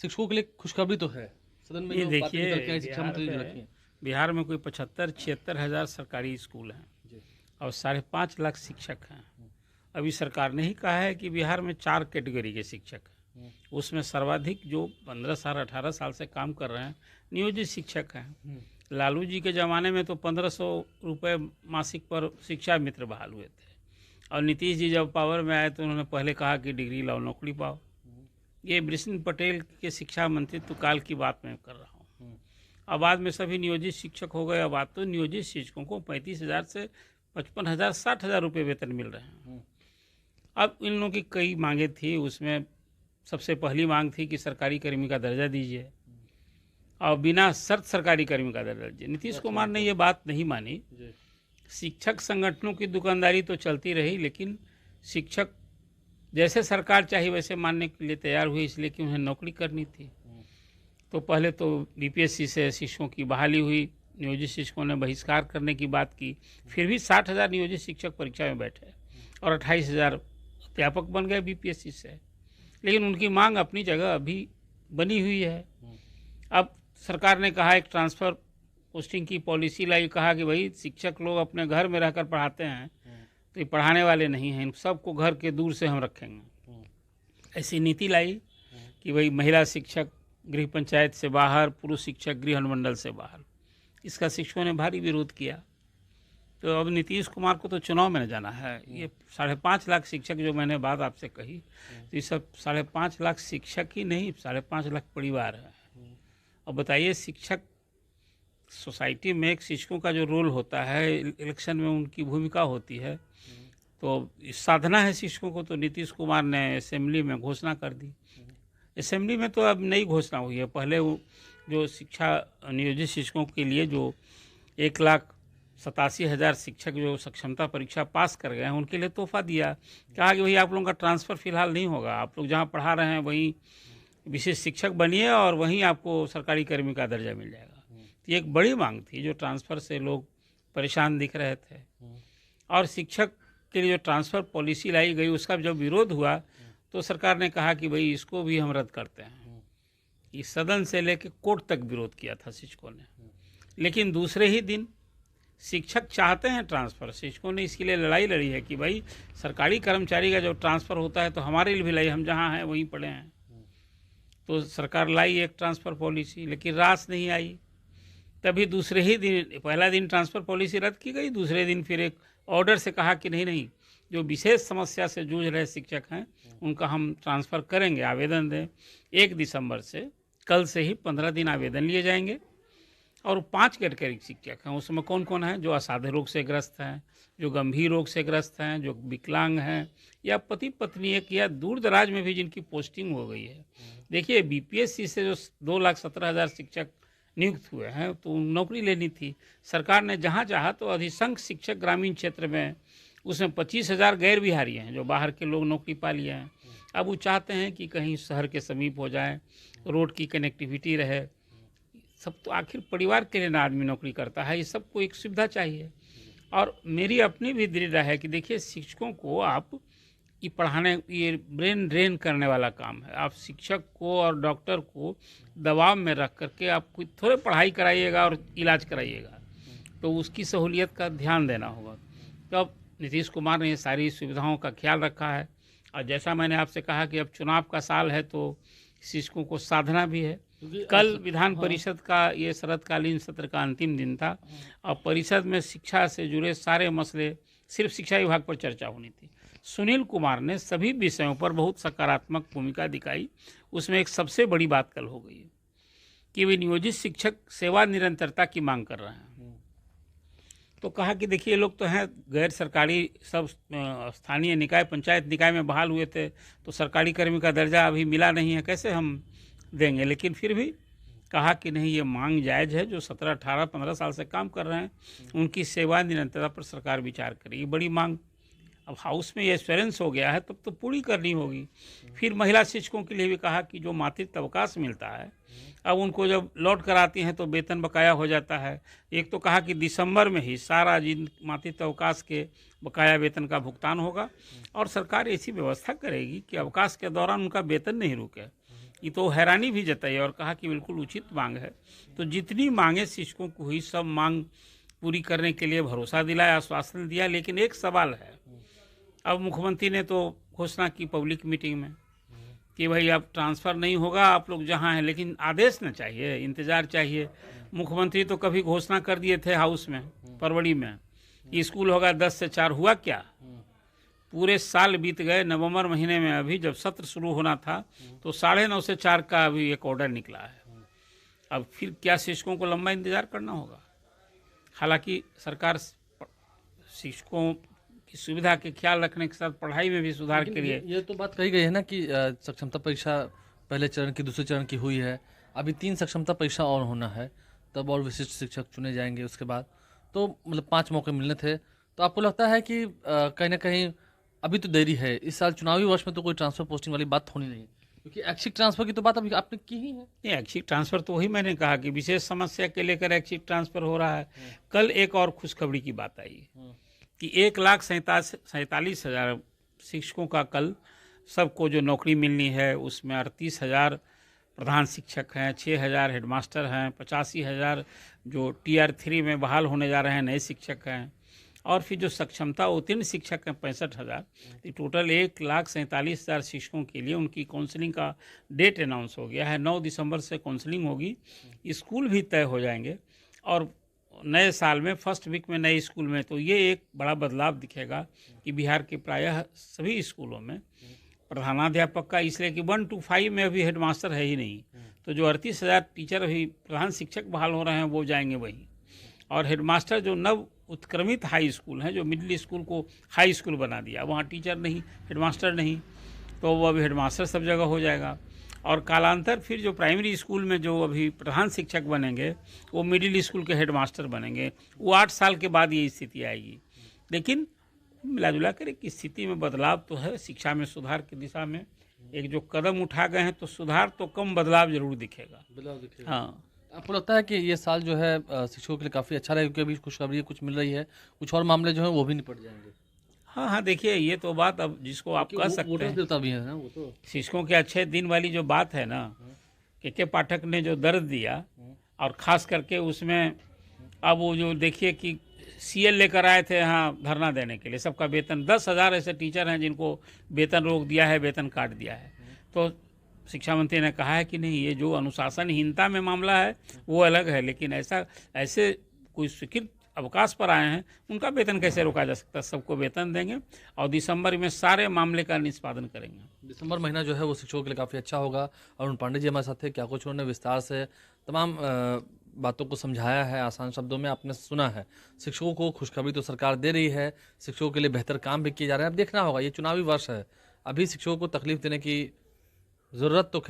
शिक्षकों के लिए खुशखबरी तो है। सदन में ये जो बातें देखिए निकल के आई शिक्षा मंत्री ने रखी हैं। बिहार में कोई 75-76 हज़ार सरकारी स्कूल हैं जी। और 5.5 लाख शिक्षक हैं। अभी सरकार ने ही कहा है कि बिहार में 4 कैटेगरी के शिक्षक हैं। उसमें सर्वाधिक जो 15 साल 18 साल से काम कर रहे हैं नियोजित शिक्षक हैं। लालू जी के ज़माने में तो 1500 रुपये मासिक पर शिक्षा मित्र बहाल हुए थे और नीतीश जी जब पावर में आए तो उन्होंने पहले कहा कि डिग्री लाओ नौकरी पाओ। ये बृषेंद्र पटेल के शिक्षा मंत्रित्व काल की बात मैं कर रहा हूँ। अब बाद में सभी नियोजित शिक्षक हो गए। अब आज तो नियोजित शिक्षकों को 35,000 से 55,000 60,000 रुपये वेतन मिल रहे हैं। अब इन लोगों की कई मांगे थी, उसमें सबसे पहली मांग थी कि सरकारी कर्मी का दर्जा दीजिए और बिना शर्त सरकारी कर्मी का दर्जा दीजिए। नीतीश कुमार ने ये बात नहीं मानी। शिक्षक संगठनों की दुकानदारी तो चलती रही, लेकिन शिक्षक जैसे सरकार चाहिए वैसे मानने के लिए तैयार हुई, इसलिए कि उन्हें नौकरी करनी थी। तो पहले तो बीपीएससी से शिक्षकों की बहाली हुई, नियोजित शिक्षकों ने बहिष्कार करने की बात की, फिर भी 60,000 नियोजित शिक्षक परीक्षा में बैठे और 28,000 अध्यापक बन गए बीपीएससी से। लेकिन उनकी मांग अपनी जगह अभी बनी हुई है। अब सरकार ने कहा एक ट्रांसफ़र पोस्टिंग की पॉलिसी लाई, कहा कि भाई शिक्षक लोग अपने घर में रहकर पढ़ाते हैं तो ये पढ़ाने वाले नहीं हैं, इन सबको घर के दूर से हम रखेंगे। ऐसी नीति लाई कि भाई महिला शिक्षक गृह पंचायत से बाहर, पुरुष शिक्षक गृह अनुमंडल से बाहर। इसका शिक्षकों ने भारी विरोध किया। तो अब नीतीश कुमार को तो चुनाव में न जाना है। ये 5.5 लाख शिक्षक जो मैंने बात आपसे कही, तो ये सब 5.5 लाख शिक्षक ही नहीं, 5.5 लाख परिवार है। अब बताइए, शिक्षक सोसाइटी में एक शिक्षकों का जो रोल होता है, इलेक्शन में उनकी भूमिका होती है, तो साधना है शिक्षकों को। तो नीतीश कुमार ने असेंबली में घोषणा कर दी। असेंबली में तो अब नई घोषणा हुई है। पहले वो जो शिक्षा नियोजित शिक्षकों के लिए जो 1,87,000 शिक्षक जो सक्षमता परीक्षा पास कर गए हैं, उनके लिए तोहफा दिया। कहा कि भाई आप लोगों का ट्रांसफ़र फिलहाल नहीं होगा, आप लोग जहाँ पढ़ा रहे हैं वहीं विशेष शिक्षक बनिए और वहीं आपको सरकारी कर्मी का दर्जा मिल जाएगा। तो ये एक बड़ी मांग थी, जो ट्रांसफ़र से लोग परेशान दिख रहे थे। और शिक्षक के लिए जो ट्रांसफ़र पॉलिसी लाई गई, उसका जब विरोध हुआ तो सरकार ने कहा कि भाई इसको भी हम रद्द करते हैं। इस सदन से लेकर कोर्ट तक विरोध किया था शिक्षकों ने। लेकिन दूसरे ही दिन शिक्षक चाहते हैं ट्रांसफ़र। शिक्षकों ने इसके लिए लड़ाई लड़ी है कि भाई सरकारी कर्मचारी का जब ट्रांसफ़र होता है तो हमारे लिए भी लाई, हम जहाँ हैं वहीं पढ़े हैं। तो सरकार लाई एक ट्रांसफ़र पॉलिसी, लेकिन रास नहीं आई। तभी दूसरे ही दिन, पहला दिन ट्रांसफ़र पॉलिसी रद्द की गई, दूसरे दिन फिर एक ऑर्डर से कहा कि नहीं नहीं, जो विशेष समस्या से जूझ रहे शिक्षक हैं उनका हम ट्रांसफ़र करेंगे, आवेदन दें। 1 दिसंबर से, कल से ही 15 दिन आवेदन लिए जाएंगे। और 5 कैटेगरी शिक्षक हैं। उसमें कौन कौन है? जो असाध्य रोग से ग्रस्त हैं, जो गंभीर रोग से ग्रस्त हैं, जो विकलांग हैं, या पति पत्नी एक या दूर दराज में भी जिनकी पोस्टिंग हो गई है। देखिए, बीपीएससी से जो 2,17,000 शिक्षक नियुक्त हुए हैं तो नौकरी लेनी थी। सरकार ने जहाँ चाहा तो अधिसंख्य शिक्षक ग्रामीण क्षेत्र में, उसमें 25,000 गैर बिहारी हैं जो बाहर के लोग नौकरी पा लिए हैं। अब वो चाहते हैं कि कहीं शहर के समीप हो जाए, रोड की कनेक्टिविटी रहे। सब तो आखिर परिवार के लिए ना आदमी नौकरी करता है, ये सबको एक सुविधा चाहिए। और मेरी अपनी भी दृढ़ राय है कि देखिए, शिक्षकों को आप ये पढ़ाने, ये ब्रेन ड्रेन करने वाला काम है। आप शिक्षक को और डॉक्टर को दबाव में रख करके आप कोई थोड़े पढ़ाई कराइएगा और इलाज कराइएगा, तो उसकी सहूलियत का ध्यान देना होगा। तो अब नीतीश कुमार ने ये सारी सुविधाओं का ख्याल रखा है। और जैसा मैंने आपसे कहा कि अब चुनाव का साल है तो शिक्षकों को साधना भी है। कल विधान परिषद का ये शरतकालीन सत्र का अंतिम दिन था और परिषद में शिक्षा से जुड़े सारे मसले, सिर्फ शिक्षा विभाग पर चर्चा होनी थी। सुनील कुमार ने सभी विषयों पर बहुत सकारात्मक भूमिका दिखाई। उसमें एक सबसे बड़ी बात कल हो गई है कि वे नियोजित शिक्षक सेवा निरंतरता की मांग कर रहे हैं। तो कहा कि देखिए, लोग तो हैं गैर सरकारी, सब स्थानीय निकाय, पंचायत निकाय में बहाल हुए थे, तो सरकारी कर्मी का दर्जा अभी मिला नहीं है, कैसे हम देंगे। लेकिन फिर भी कहा कि नहीं, ये मांग जायज़ है। जो 17, 18, 15 साल से काम कर रहे हैं उनकी सेवा निरंतरता पर सरकार विचार करेगी। बड़ी मांग अब हाउस में ये एश्योरेंस हो गया है, तब तो पूरी करनी होगी। फिर महिला शिक्षकों के लिए भी कहा कि जो मातृत्व अवकाश मिलता है, अब उनको जब लौट कर आती हैं तो वेतन बकाया हो जाता है। एक तो कहा कि दिसंबर में ही सारा जिन मातृत्व अवकाश के बकाया वेतन का भुगतान होगा और सरकार ऐसी व्यवस्था करेगी कि अवकाश के दौरान उनका वेतन नहीं रुके ये तो हैरानी भी जताई और कहा कि बिल्कुल उचित मांग है। तो जितनी मांगे शिक्षकों को हुई सब मांग पूरी करने के लिए भरोसा दिलाया, आश्वासन दिया। लेकिन एक सवाल है, अब मुख्यमंत्री ने तो घोषणा की पब्लिक मीटिंग में कि भाई अब ट्रांसफ़र नहीं होगा, आप लोग जहाँ हैं, लेकिन आदेश न चाहिए, इंतज़ार चाहिए। मुख्यमंत्री तो कभी घोषणा कर दिए थे हाउस में फरवरी में कि स्कूल होगा 10 से 4, हुआ क्या? पूरे साल बीत गए, नवंबर महीने में अभी जब सत्र शुरू होना था तो 9:30 से 4 का अभी एक ऑर्डर निकला है। अब फिर क्या शिक्षकों को लंबा इंतज़ार करना होगा? हालांकि सरकार शिक्षकों की सुविधा के ख्याल रखने के साथ पढ़ाई में भी सुधार के लिए ये तो बात कही गई है ना कि सक्षमता परीक्षा पहले चरण की, दूसरे चरण की हुई है, अभी 3 सक्षमता परीक्षा और होना है, तब और विशिष्ट शिक्षक चुने जाएंगे उसके बाद। तो मतलब 5 मौके मिलने थे। तो आपको लगता है कि कहीं ना कहीं अभी तो देरी है, इस साल चुनावी वर्ष में तो कोई ट्रांसफर पोस्टिंग वाली बात होनी नहीं, क्योंकि ऐच्छिक ट्रांसफर की तो बात अभी आपने की ही है। ये ऐच्छिक ट्रांसफ़र तो वही मैंने कहा कि विशेष समस्या के लेकर ऐच्छिक ट्रांसफ़र हो रहा है। कल एक और खुशखबरी की बात आई कि 1,47,000 शिक्षकों का कल सबको जो नौकरी मिलनी है उसमें 38,000 प्रधान शिक्षक हैं, 6,000 हेडमास्टर हैं, 85,000 जो Tier 3 में बहाल होने जा रहे हैं नए शिक्षक हैं, और फिर जो सक्षमता उत्तीर्ण शिक्षक हैं 65,000। तो टोटल 1,47,000 शिक्षकों के लिए उनकी काउंसलिंग का डेट अनाउंस हो गया है। 9 दिसंबर से काउंसलिंग होगी, स्कूल भी तय हो जाएंगे और नए साल में फर्स्ट वीक में नए स्कूल में तो ये एक बड़ा बदलाव दिखेगा कि बिहार के प्रायः सभी स्कूलों में प्रधानाध्यापक का, इसलिए कि 1 to 5 में अभी हेडमास्टर है ही नहीं, तो जो 38,000 टीचर अभी प्रधान शिक्षक बहाल हो रहे हैं वो जाएंगे वहीं, और हेडमास्टर जो नव उत्क्रमित हाई स्कूल हैं, जो मिडिल स्कूल को हाई स्कूल बना दिया, वहाँ टीचर नहीं, हेडमास्टर नहीं, तो वो अभी हेडमास्टर सब जगह हो जाएगा। और कालांतर फिर जो प्राइमरी स्कूल में जो अभी प्रधान शिक्षक बनेंगे वो मिडिल स्कूल के हेडमास्टर बनेंगे, वो 8 साल के बाद ये स्थिति आएगी। लेकिन मिला जुला कर एक स्थिति में बदलाव तो है, शिक्षा में सुधार की दिशा में एक जो कदम उठा गए हैं, तो सुधार तो कम, बदलाव जरूर दिखेगा। हाँ, आपको लगता है कि ये साल जो है शिक्षकों के लिए काफ़ी अच्छा रहेगा, क्योंकि अभी खुशखबरी कुछ मिल रही है, कुछ और मामले जो हैं वो भी निपट जाएंगे? हाँ, हाँ, देखिए ये तो बात अब जिसको आप कह सकते हैं, देवता भी है ना वो तो। शिक्षकों के अच्छे दिन वाली जो बात है ना, के पाठक ने जो दर्द दिया, और ख़ास करके उसमें अब वो जो देखिए कि CL लेकर आए थे यहाँ धरना देने के लिए, सबका वेतन 10,000 ऐसे टीचर हैं जिनको वेतन रोक दिया है, वेतन काट दिया है। तो शिक्षा मंत्री ने कहा है कि नहीं, ये जो अनुशासनहीनता में मामला है वो अलग है, लेकिन ऐसे कोई स्वीकृत अवकाश पर आए हैं उनका वेतन कैसे रोका जा सकता है? सबको वेतन देंगे और दिसंबर में सारे मामले का निष्पादन करेंगे। दिसंबर महीना जो है वो शिक्षकों के लिए काफ़ी अच्छा होगा। अरुण पांडे जी हमारे साथ थे, क्या कुछ उन्होंने विस्तार से तमाम बातों को समझाया है, आसान शब्दों में आपने सुना है। शिक्षकों को खुशखबरी तो सरकार दे रही है, शिक्षकों के लिए बेहतर काम भी किए जा रहे हैं। अब देखना होगा, ये चुनावी वर्ष है, अभी शिक्षकों को तकलीफ देने की ज़रूरत तो खैर